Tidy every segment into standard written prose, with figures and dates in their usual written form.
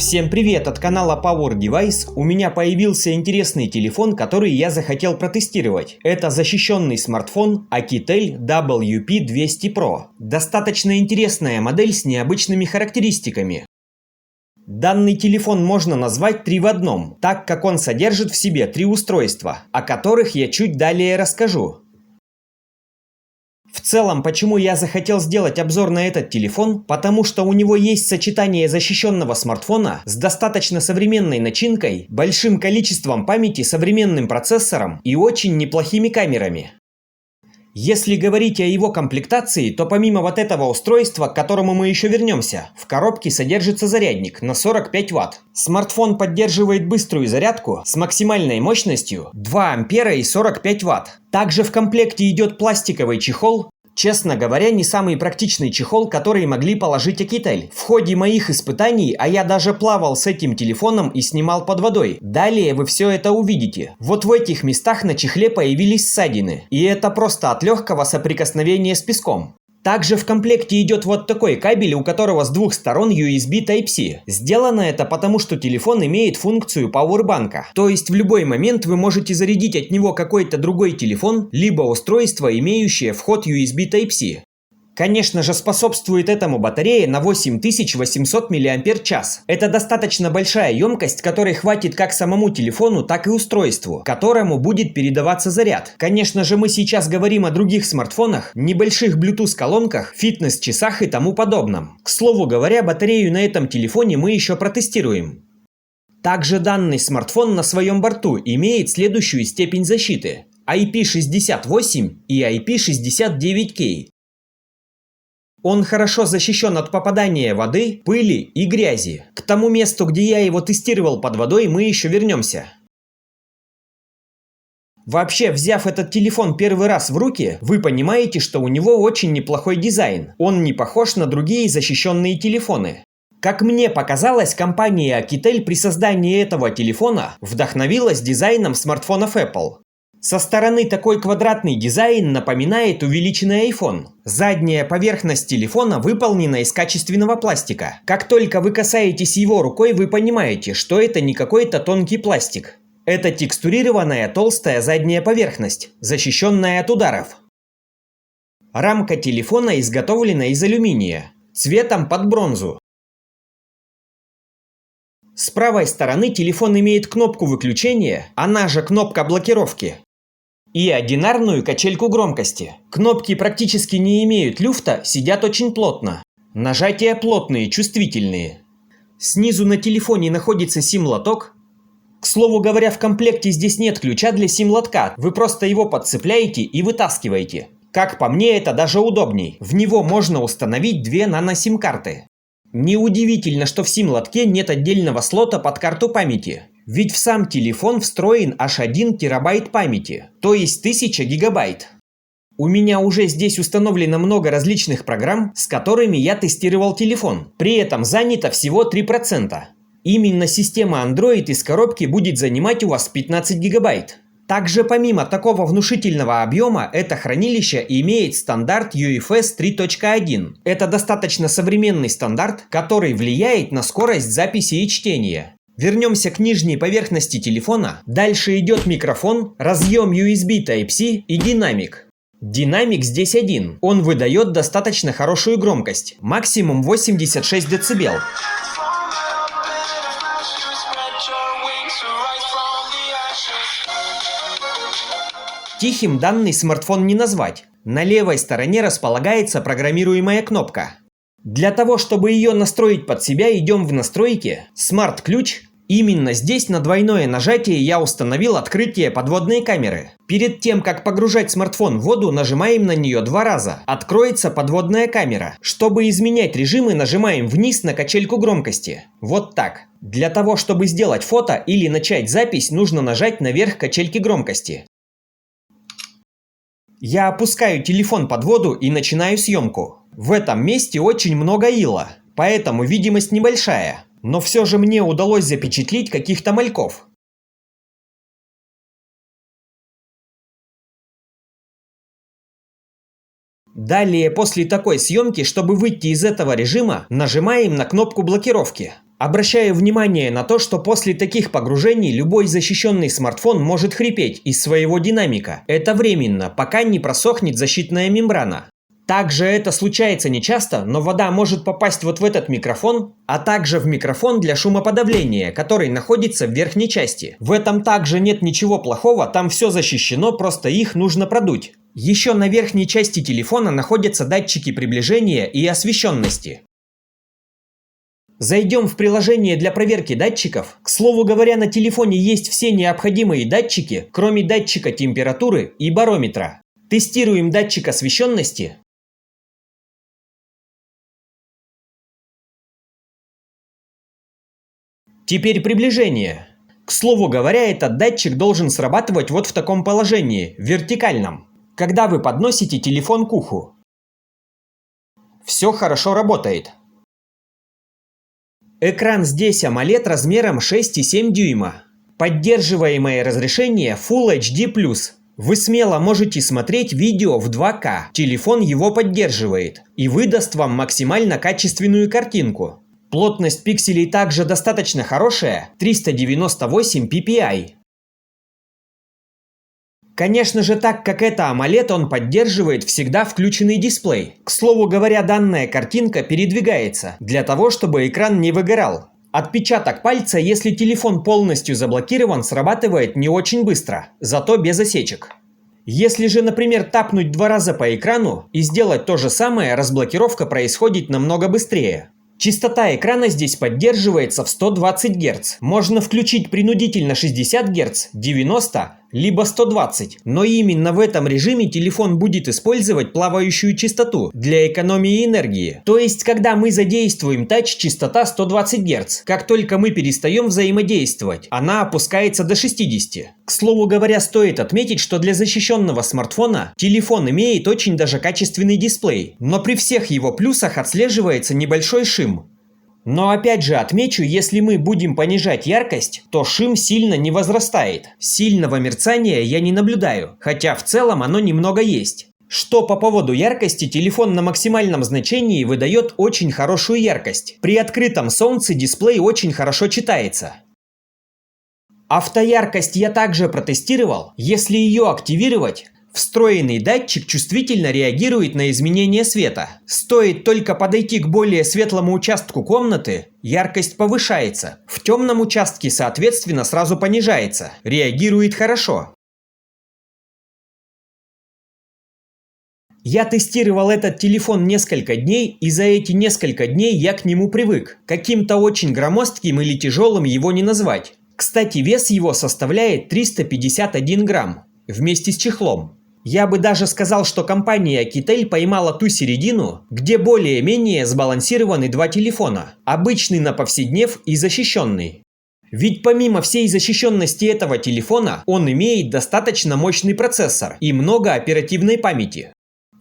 Всем привет от канала Power Device. У меня появился интересный телефон, который я захотел протестировать. Это защищенный смартфон Alcatel WP200 Pro. Достаточно интересная модель с необычными характеристиками. Данный телефон можно назвать 3 в одном, так как он содержит в себе 3 устройства, о которых я чуть далее расскажу. В целом, почему я захотел сделать обзор на этот телефон? Потому что у него есть сочетание защищенного смартфона с достаточно современной начинкой, большим количеством памяти, современным процессором и очень неплохими камерами. Если говорить о его комплектации, то помимо вот этого устройства, к которому мы еще вернемся, в коробке содержится зарядник на 45 Вт. Смартфон поддерживает быструю зарядку с максимальной мощностью 2 ампера и 45 Вт. Также в комплекте идет пластиковый чехол. Честно говоря, не самый практичный чехол, который могли положить Alcatel. В ходе моих испытаний, а я даже плавал с этим телефоном и снимал под водой. Далее вы все это увидите. Вот в этих местах на чехле появились ссадины. И это просто от легкого соприкосновения с песком. Также в комплекте идет вот такой кабель, у которого с двух сторон USB Type-C. Сделано это потому, что телефон имеет функцию пауэрбанка. То есть в любой момент вы можете зарядить от него какой-то другой телефон, либо устройство, имеющее вход USB Type-C. Конечно же, способствует этому батарея на 8800 мАч. Это достаточно большая емкость, которой хватит как самому телефону, так и устройству, к которому будет передаваться заряд. Конечно же, мы сейчас говорим о других смартфонах, небольших Bluetooth-колонках, фитнес-часах и тому подобном. К слову говоря, батарею на этом телефоне мы еще протестируем. Также данный смартфон на своем борту имеет следующую степень защиты: IP68 и IP69K. Он хорошо защищен от попадания воды, пыли и грязи. К тому месту, где я его тестировал под водой, мы еще вернемся. Вообще, взяв этот телефон первый раз в руки, вы понимаете, что у него очень неплохой дизайн. Он не похож на другие защищенные телефоны. Как мне показалось, компания Alcatel при создании этого телефона вдохновилась дизайном смартфонов Apple. Со стороны такой квадратный дизайн напоминает увеличенный iPhone. Задняя поверхность телефона выполнена из качественного пластика. Как только вы касаетесь его рукой, вы понимаете, что это не какой-то тонкий пластик. Это текстурированная толстая задняя поверхность, защищенная от ударов. Рамка телефона изготовлена из алюминия, цветом под бронзу. С правой стороны телефон имеет кнопку выключения, она же кнопка блокировки, и одинарную качельку громкости. Кнопки практически не имеют люфта, сидят очень плотно. Нажатия плотные, чувствительные. Снизу на телефоне находится сим-лоток. К слову говоря, в комплекте здесь нет ключа для сим-лотка, вы просто его подцепляете и вытаскиваете. Как по мне, это даже удобней. В него можно установить 2 нано-сим-карты. Неудивительно, что в сим-лотке нет отдельного слота под карту памяти. Ведь в сам телефон встроен аж 1 терабайт памяти, то есть 1000 гигабайт. У меня уже здесь установлено много различных программ, с которыми я тестировал телефон. При этом занято всего 3%. Именно система Android из коробки будет занимать у вас 15 гигабайт. Также помимо такого внушительного объема, это хранилище имеет стандарт UFS 3.1. Это достаточно современный стандарт, который влияет на скорость записи и чтения. Вернемся к нижней поверхности телефона. Дальше идет микрофон, разъем USB Type-C и динамик. Динамик здесь один. Он выдает достаточно хорошую громкость, максимум 86 дБ. Тихим данный смартфон не назвать. На левой стороне располагается программируемая кнопка. Для того, чтобы ее настроить под себя, идем в настройки, смарт-ключ. Именно здесь на двойное нажатие я установил открытие подводной камеры. Перед тем, как погружать смартфон в воду, нажимаем на нее 2 раза. Откроется подводная камера. Чтобы изменять режимы, нажимаем вниз на качельку громкости. Вот так. Для того, чтобы сделать фото или начать запись, нужно нажать наверх качельки громкости. Я опускаю телефон под воду и начинаю съемку. В этом месте очень много ила, поэтому видимость небольшая. Но все же мне удалось запечатлеть каких-то мальков. Далее, после такой съемки, чтобы выйти из этого режима, нажимаем на кнопку блокировки. Обращаю внимание на то, что после таких погружений любой защищенный смартфон может хрипеть из своего динамика. Это временно, пока не просохнет защитная мембрана. Также это случается нечасто, но вода может попасть вот в этот микрофон, а также в микрофон для шумоподавления, который находится в верхней части. В этом также нет ничего плохого, там все защищено, просто их нужно продуть. Еще на верхней части телефона находятся датчики приближения и освещенности. Зайдем в приложение для проверки датчиков. К слову говоря, на телефоне есть все необходимые датчики, кроме датчика температуры и барометра. Тестируем датчик освещенности. Теперь приближение. К слову говоря, этот датчик должен срабатывать вот в таком положении, вертикальном, когда вы подносите телефон к уху. Все хорошо работает. Экран здесь AMOLED размером 6,7 дюйма. Поддерживаемое разрешение Full HD+. Вы смело можете смотреть видео в 2К. Телефон его поддерживает и выдаст вам максимально качественную картинку. Плотность пикселей также достаточно хорошая – 398 ppi. Конечно же, так как это AMOLED, он поддерживает всегда включенный дисплей. К слову говоря, данная картинка передвигается, для того, чтобы экран не выгорал. Отпечаток пальца, если телефон полностью заблокирован, срабатывает не очень быстро, зато без осечек. Если же, например, тапнуть 2 раза по экрану и сделать то же самое, разблокировка происходит намного быстрее. Частота экрана здесь поддерживается в 120 Гц. Можно включить принудительно 60 Гц, 90, либо 120. Но именно в этом режиме телефон будет использовать плавающую частоту для экономии энергии. То есть, когда мы задействуем тач, частота 120 Гц. Как только мы перестаем взаимодействовать, она опускается до 60. К слову говоря, стоит отметить, что для защищенного смартфона телефон имеет очень даже качественный дисплей. Но при всех его плюсах отслеживается небольшой шим. Но опять же отмечу, если мы будем понижать яркость, то шим сильно не возрастает. Сильного мерцания я не наблюдаю, хотя в целом оно немного есть. Что по поводу яркости, телефон на максимальном значении выдает очень хорошую яркость. При открытом солнце дисплей очень хорошо читается. Автояркость я также протестировал. Если ее активировать, встроенный датчик чувствительно реагирует на изменение света. Стоит только подойти к более светлому участку комнаты, яркость повышается. В темном участке, соответственно, сразу понижается. Реагирует хорошо. Я тестировал этот телефон несколько дней, и за эти несколько дней я к нему привык. Каким-то очень громоздким или тяжелым его не назвать. Кстати, вес его составляет 351 грамм, вместе с чехлом. Я бы даже сказал, что компания Akitel поймала ту середину, где более-менее сбалансированы 2 телефона. Обычный на повседнев и защищенный. Ведь помимо всей защищенности этого телефона, он имеет достаточно мощный процессор и много оперативной памяти.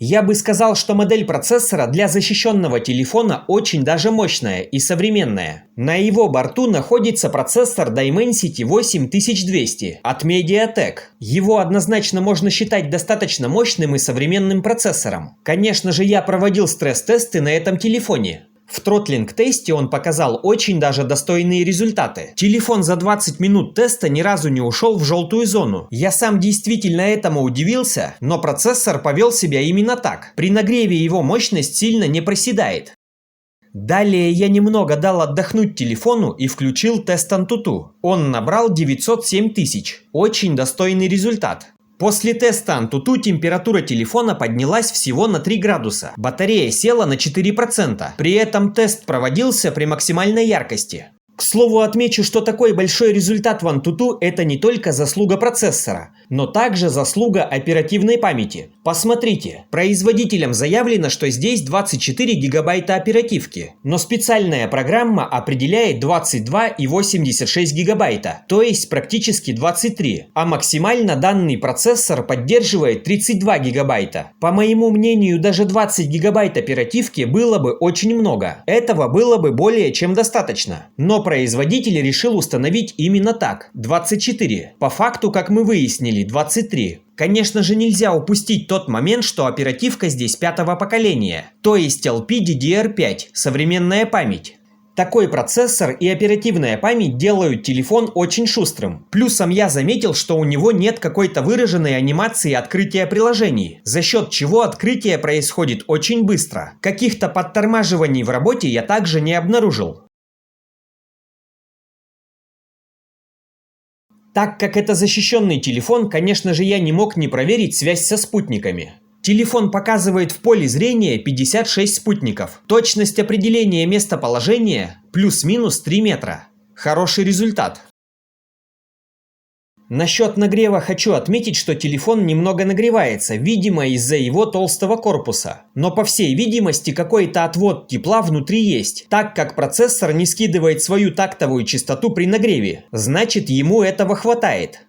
Я бы сказал, что модель процессора для защищенного телефона очень даже мощная и современная. На его борту находится процессор Dimensity 8200 от MediaTek. Его однозначно можно считать достаточно мощным и современным процессором. Конечно же, я проводил стресс-тесты на этом телефоне. В тротлинг-тесте он показал очень даже достойные результаты. Телефон за 20 минут теста ни разу не ушел в желтую зону. Я сам действительно этому удивился, но процессор повел себя именно так. При нагреве его мощность сильно не проседает. Далее я немного дал отдохнуть телефону и включил тест AnTuTu. Он набрал 907 тысяч. Очень достойный результат. После теста AnTuTu температура телефона поднялась всего на 3 градуса. Батарея села на 4%. При этом тест проводился при максимальной яркости. К слову, отмечу, что такой большой результат в AnTuTu это не только заслуга процессора, но также заслуга оперативной памяти. Посмотрите, производителям заявлено, что здесь 24 гигабайта оперативки, но специальная программа определяет 22,86 гигабайта, то есть практически 23, а максимально данный процессор поддерживает 32 гигабайта. По моему мнению, даже 20 гигабайт оперативки было бы очень много. Этого было бы более чем достаточно. Но производитель решил установить именно так – 24. По факту, как мы выяснили, 23. Конечно же, нельзя упустить тот момент, что оперативка здесь 5-го поколения, то есть LPDDR5, современная память. Такой процессор и оперативная память делают телефон очень шустрым. Плюсом я заметил, что у него нет какой-то выраженной анимации открытия приложений, за счет чего открытие происходит очень быстро. Каких-то подтормаживаний в работе я также не обнаружил. Так как это защищенный телефон, конечно же, я не мог не проверить связь со спутниками. Телефон показывает в поле зрения 56 спутников. Точность определения местоположения плюс-минус 3 метра. Хороший результат. Насчет нагрева хочу отметить, что телефон немного нагревается, видимо из-за его толстого корпуса. Но по всей видимости какой-то отвод тепла внутри есть, так как процессор не скидывает свою тактовую частоту при нагреве. Значит, ему этого хватает.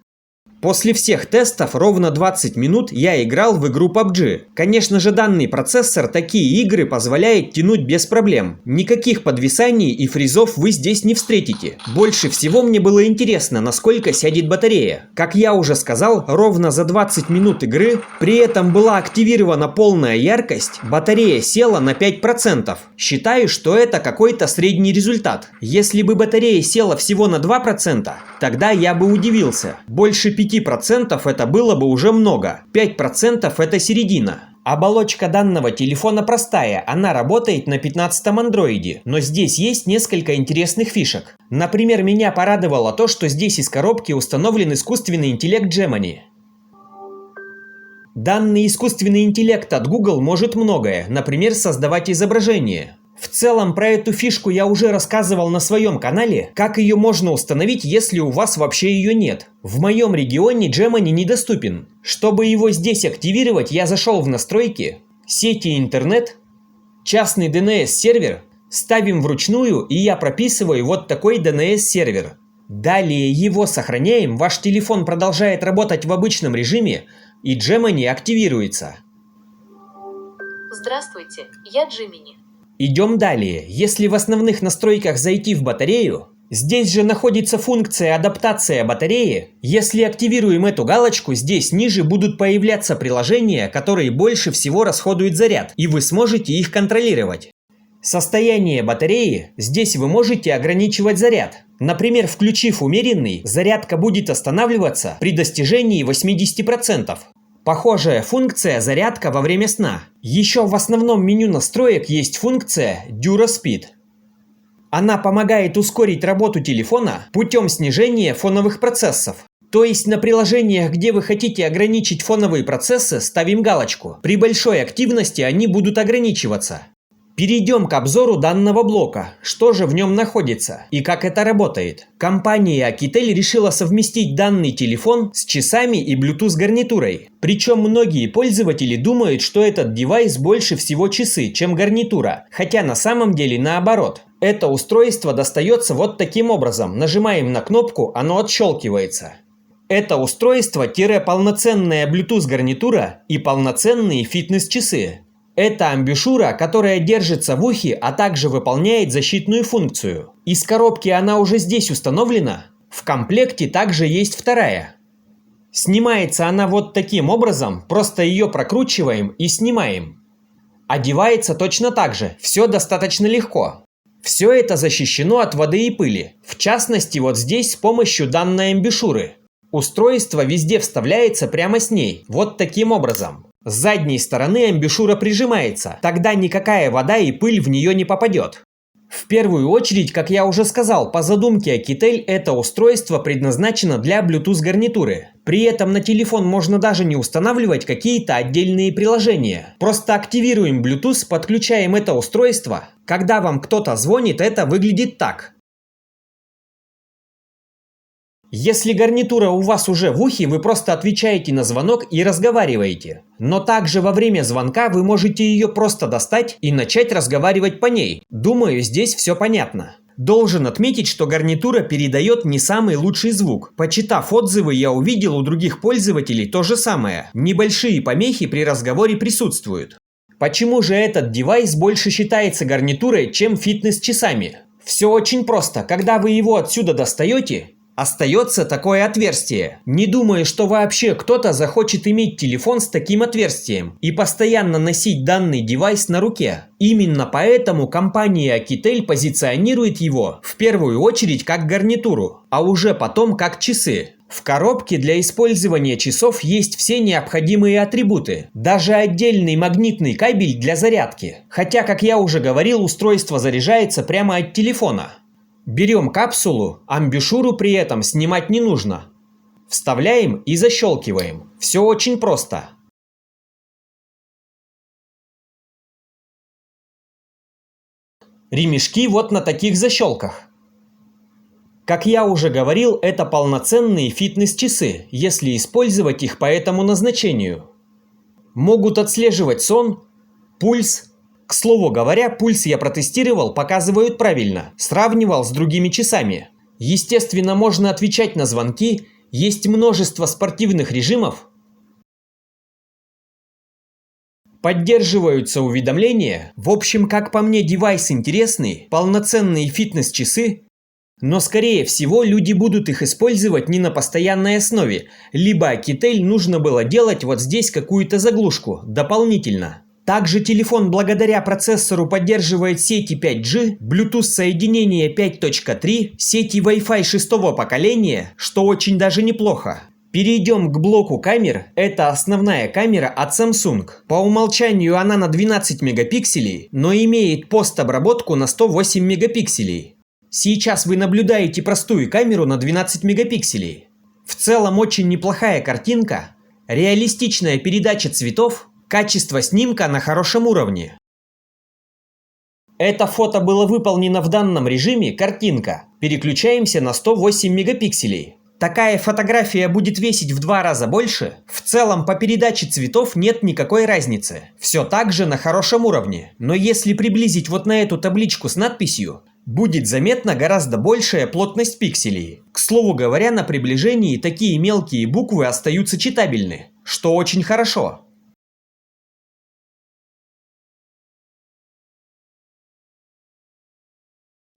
После всех тестов ровно 20 минут я играл в игру PUBG. Конечно же, данный процессор такие игры позволяет тянуть без проблем. Никаких подвисаний и фризов вы здесь не встретите. Больше всего мне было интересно, насколько сядет батарея. Как я уже сказал, ровно за 20 минут игры, при этом была активирована полная яркость, батарея села на 5%. Считаю, что это какой-то средний результат. Если бы батарея села всего на 2%, тогда я бы удивился. Больше 5% это было бы уже много. 5% это середина. Оболочка данного телефона простая, она работает на 15-м андроиде, но здесь есть несколько интересных фишек. Например, меня порадовало то, что здесь из коробки установлен искусственный интеллект Gemini. Данный искусственный интеллект от Google может многое, например, создавать изображение. В целом, про эту фишку я уже рассказывал на своем канале, как ее можно установить, если у вас вообще ее нет. В моем регионе Gemini недоступен. Чтобы его здесь активировать, я зашел в настройки, сети интернет, частный DNS-сервер, ставим вручную, и я прописываю вот такой DNS-сервер. Далее его сохраняем, ваш телефон продолжает работать в обычном режиме, и Gemini активируется. Здравствуйте, я Gemini. Идем далее. Если в основных настройках зайти в батарею, здесь же находится функция адаптация батареи. Если активируем эту галочку, здесь ниже будут появляться приложения, которые больше всего расходуют заряд, и вы сможете их контролировать. Состояние батареи. Здесь вы можете ограничивать заряд. Например, включив умеренный, зарядка будет останавливаться при достижении 80%. Похожая функция зарядка во время сна. Еще в основном меню настроек есть функция DuraSpeed. Она помогает ускорить работу телефона путем снижения фоновых процессов. То есть на приложениях, где вы хотите ограничить фоновые процессы, ставим галочку. При большой активности они будут ограничиваться. Перейдем к обзору данного блока, что же в нем находится и как это работает. Компания Akitel решила совместить данный телефон с часами и Bluetooth гарнитурой. Причем многие пользователи думают, что этот девайс больше всего часы, чем гарнитура, хотя на самом деле наоборот. Это устройство достается вот таким образом, нажимаем на кнопку, оно отщелкивается. Это устройство – полноценная Bluetooth гарнитура и полноценные фитнес-часы. Это амбушюра, которая держится в ухе, а также выполняет защитную функцию. Из коробки она уже здесь установлена. В комплекте также есть вторая. Снимается она вот таким образом, просто ее прокручиваем и снимаем. Одевается точно так же, все достаточно легко. Все это защищено от воды и пыли, в частности вот здесь с помощью данной амбушюры. Устройство везде вставляется прямо с ней, вот таким образом. С задней стороны амбушюра прижимается, тогда никакая вода и пыль в нее не попадет. В первую очередь, как я уже сказал, по задумке Akitel это устройство предназначено для Bluetooth гарнитуры. При этом на телефон можно даже не устанавливать какие-то отдельные приложения. Просто активируем Bluetooth, подключаем это устройство. Когда вам кто-то звонит, это выглядит так. Если гарнитура у вас уже в ухе, вы просто отвечаете на звонок и разговариваете. Но также во время звонка вы можете ее просто достать и начать разговаривать по ней. Думаю, здесь все понятно. Должен отметить, что гарнитура передает не самый лучший звук. Почитав отзывы, я увидел у других пользователей то же самое. Небольшие помехи при разговоре присутствуют. Почему же этот девайс больше считается гарнитурой, чем фитнес-часами? Все очень просто. Когда вы его отсюда достаете, Остается такое отверстие. Не думаю, что вообще кто-то захочет иметь телефон с таким отверстием и постоянно носить данный девайс на руке. Именно поэтому компания Akitel позиционирует его в первую очередь как гарнитуру, а уже потом как часы. В коробке для использования часов есть все необходимые атрибуты, даже отдельный магнитный кабель для зарядки. Хотя, как я уже говорил, устройство заряжается прямо от телефона. Берем капсулу, амбушюру при этом снимать не нужно. Вставляем и защелкиваем. Все очень просто. Ремешки вот на таких защелках. Как я уже говорил, это полноценные фитнес-часы, если использовать их по этому назначению. Могут отслеживать сон, пульс. К слову говоря, пульс я протестировал, показывают правильно, сравнивал с другими часами. Естественно, можно отвечать на звонки, есть множество спортивных режимов. Поддерживаются уведомления. В общем, как по мне, девайс интересный, полноценные фитнес-часы. Но скорее всего люди будут их использовать не на постоянной основе, либо Akitel нужно было делать вот здесь какую-то заглушку, дополнительно. Также телефон благодаря процессору поддерживает сети 5G, Bluetooth соединение 5.3, сети Wi-Fi 6-го поколения, что очень даже неплохо. Перейдем к блоку камер. Это основная камера от Samsung. По умолчанию она на 12 мегапикселей, но имеет постобработку на 108 мегапикселей. Сейчас вы наблюдаете простую камеру на 12 мегапикселей. В целом очень неплохая картинка, реалистичная передача цветов, качество снимка на хорошем уровне. Это фото было выполнено в данном режиме картинка. Переключаемся на 108 мегапикселей. Такая фотография будет весить в 2 раза больше. В целом по передаче цветов нет никакой разницы. Все так же на хорошем уровне. Но если приблизить вот на эту табличку с надписью, будет заметна гораздо большая плотность пикселей. К слову говоря, на приближении такие мелкие буквы остаются читабельны, что очень хорошо.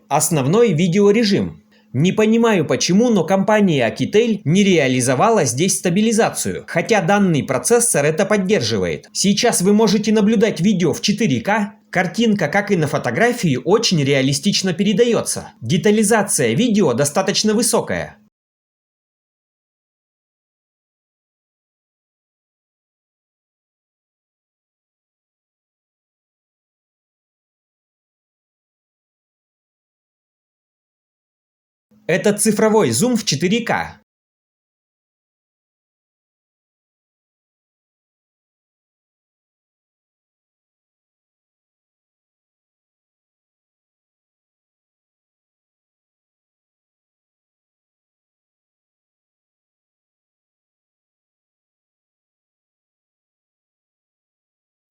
Основной видеорежим. Не понимаю почему, но компания Akitel не реализовала здесь стабилизацию, хотя данный процессор это поддерживает. Сейчас вы можете наблюдать видео в 4К, картинка, как и на фотографии, очень реалистично передается. Детализация видео достаточно высокая. Это цифровой зум в 4К.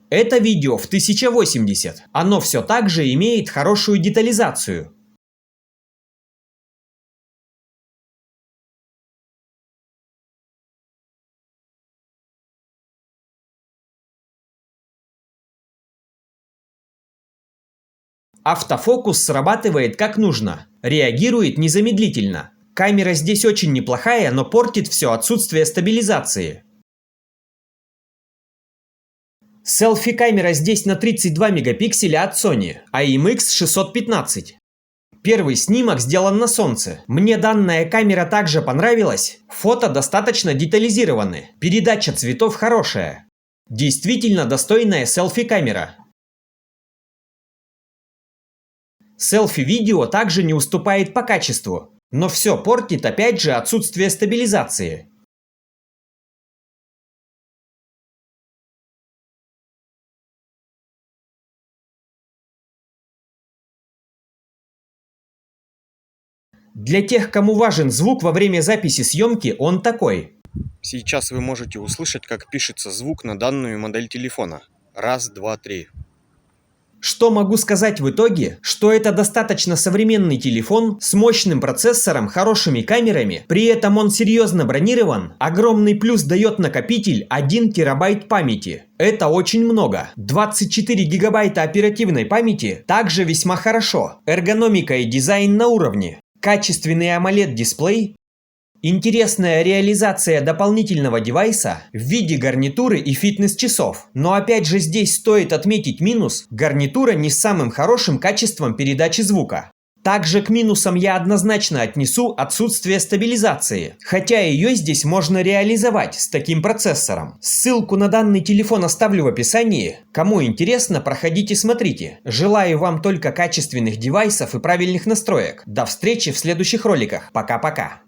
Это видео в 1080. Оно все так же имеет хорошую детализацию. Автофокус срабатывает как нужно, реагирует незамедлительно. Камера здесь очень неплохая, но портит все отсутствие стабилизации. Селфи-камера здесь на 32 мегапикселя от Sony, IMX615. Первый снимок сделан на солнце. Мне данная камера также понравилась. Фото достаточно детализированы. Передача цветов хорошая. Действительно достойная селфи-камера. Селфи-видео также не уступает по качеству, но все портит опять же отсутствие стабилизации. Для тех, кому важен звук во время записи съемки, он такой. Сейчас вы можете услышать, как пишется звук на данную модель телефона. Раз, два, три. Что могу сказать в итоге? Что это достаточно современный телефон с мощным процессором, хорошими камерами, при этом он серьезно бронирован. Огромный плюс дает накопитель 1 терабайт памяти. Это очень много. 24 гигабайта оперативной памяти также весьма хорошо. Эргономика и дизайн на уровне. Качественный AMOLED дисплей. Интересная реализация дополнительного девайса в виде гарнитуры и фитнес-часов. Но опять же здесь стоит отметить минус: гарнитура не с самым хорошим качеством передачи звука. Также к минусам я однозначно отнесу отсутствие стабилизации, хотя ее здесь можно реализовать с таким процессором. Ссылку на данный телефон оставлю в описании. Кому интересно, проходите, смотрите. Желаю вам только качественных девайсов и правильных настроек. До встречи в следующих роликах. Пока-пока.